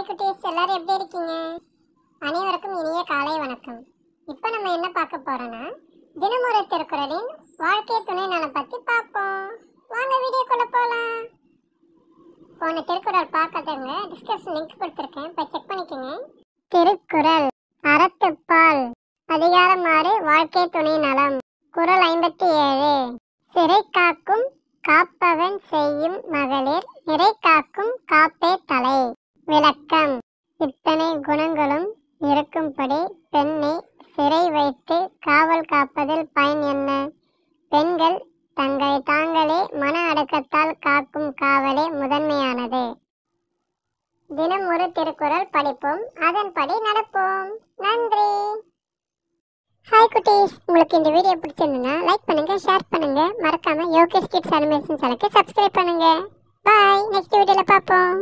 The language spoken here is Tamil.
ஹாய் குட்டீஸ், எல்லாரும் எப்படி இருக்கீங்க? அனைவருக்கும் இனிய காலை வணக்கம். இப்போ நம்ம என்ன பார்க்க போறோம்னா, தினமொரு திருக்குறளின் வாழ்க்கை துணை நலம் பற்றி பார்ப்போம். வாங்க வீடியோக்குள்ள போகலாம். போன திருக்குறள் பார்க்காதவங்க டிஸ்கிரிப்ஷன் லிங்க் கொடுத்துருக்கேன், போய் செக் பண்ணிக்கோங்க. திருக்குறள் அறத்துப்பால் அதிகாரம் 6 வாழ்க்கை துணை நலம். குறள் 57. சிறை காக்கும் காப்பவன் செய்யும் மகளிர் நிறை காக்கும் காப்பே தலை. விளக்கம்: இத்தனை குணங்களும் இருக்கும்படி பெண்ணை சிறை வைத்து காவல் காப்பதில் பயன் என்ன? பெண்கள் தங்களை தாங்களே மன அடக்கத்தால் காக்கும் காவலே முதன்மையானது. தினம் ஒரு திருக்குறள் படிப்போம், அதன்படி நடப்போம். நன்றி. ஹாய் குட்டீஸ், உங்களுக்கு இந்த வீடியோ பிடிச்சிருந்ததுன்னா லைக் பண்ணுங்க, ஷேர் பண்ணுங்க, மறக்காம யோகேஷ் கிட்ஸ் அனிமேஷன் சேனலுக்கு சப்ஸ்கிரைப் பண்ணுங்க. பாய், நெக்ஸ்ட் வீடியோல பார்ப்போம்.